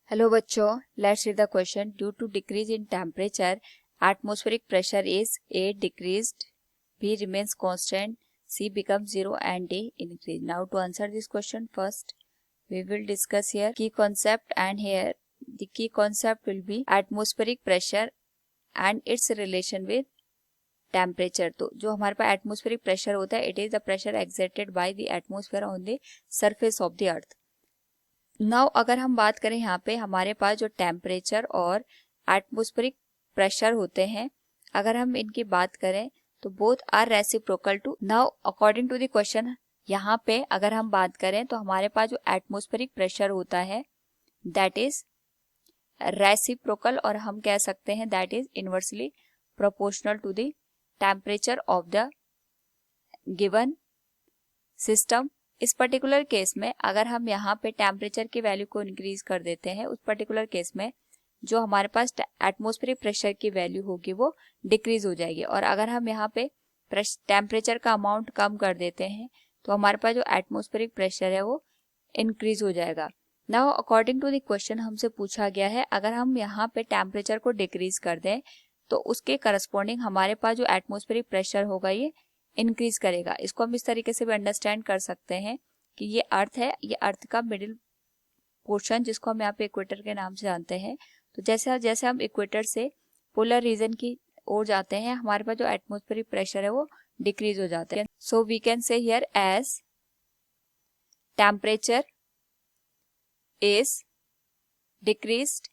Hello बच्चों, let's read the question. Due to decrease in temperature, atmospheric pressure is A decreased, B remains constant, C becomes 0 and D increase. Now to answer this question, first we will discuss here key concept, and here the key concept will be atmospheric pressure and its relation with temperature. तो जो हमारे पास atmospheric pressure होता है, it is the pressure exerted by the atmosphere on the surface of the earth. Now अगर हम बात करें यहाँ पे हमारे पास जो टेम्परेचर और एटमॉस्फेरिक प्रेशर होते हैं, अगर हम इनकी बात करें तो both are reciprocal too. Now according to the question, यहाँ पे अगर हम बात करें तो हमारे पास जो एटमॉस्फेरिक प्रेशर होता है दैट इज रेसिप्रोकल, और हम कह सकते हैं that is inversely proportional to the temperature of the given system. इस पर्टिकुलर केस में अगर हम यहाँ पे टेम्परेचर की वैल्यू को इंक्रीज कर देते हैं, उस पर्टिकुलर केस में जो हमारे पास एटमॉस्फेरिक प्रेशर की वैल्यू होगी वो डिक्रीज हो जाएगी. और अगर हम यहाँ पे टेम्परेचर का अमाउंट कम कर देते हैं तो हमारे पास जो एटमॉस्फेरिक प्रेशर है वो इंक्रीज हो जाएगा. Now according to the question हमसे पूछा गया है, अगर हम यहाँ पे टेम्परेचर को डिक्रीज कर दें तो उसके करस्पॉन्डिंग हमारे पास जो एटमॉस्फेरिक प्रेशर होगा ये इंक्रीज करेगा. इसको हम इस तरीके से भी अंडरस्टैंड कर सकते हैं कि ये अर्थ है, ये अर्थ का मिडिल पोर्शन जिसको हम यहाँ पे इक्वेटर के नाम से जानते हैं. तो जैसे जैसे हम इक्वेटर से पोलर रीजन की ओर जाते हैं, हमारे पास जो एटमॉस्फेरिक प्रेशर है वो डिक्रीज हो जाता है. So we can say here as temperature is decreased,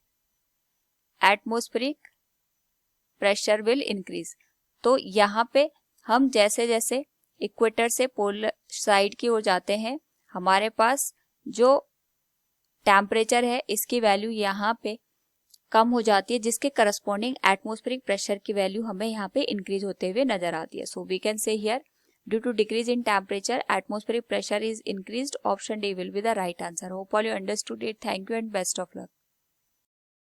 atmospheric pressure will increase. तो यहाँ पे हम जैसे जैसे इक्वेटर से पोलर साइड की ओर जाते हैं, हमारे पास जो टेम्परेचर है इसकी वैल्यू यहाँ पे कम हो जाती है, जिसके करस्पॉन्डिंग एटमॉस्फेरिक प्रेशर की वैल्यू हमें यहाँ पे इंक्रीज होते हुए नजर आती है. So we can say here due to decrease in temperature atmospheric pressure is increased. Option D will be the right answer. Hope all you understood it. Thank you and best of luck.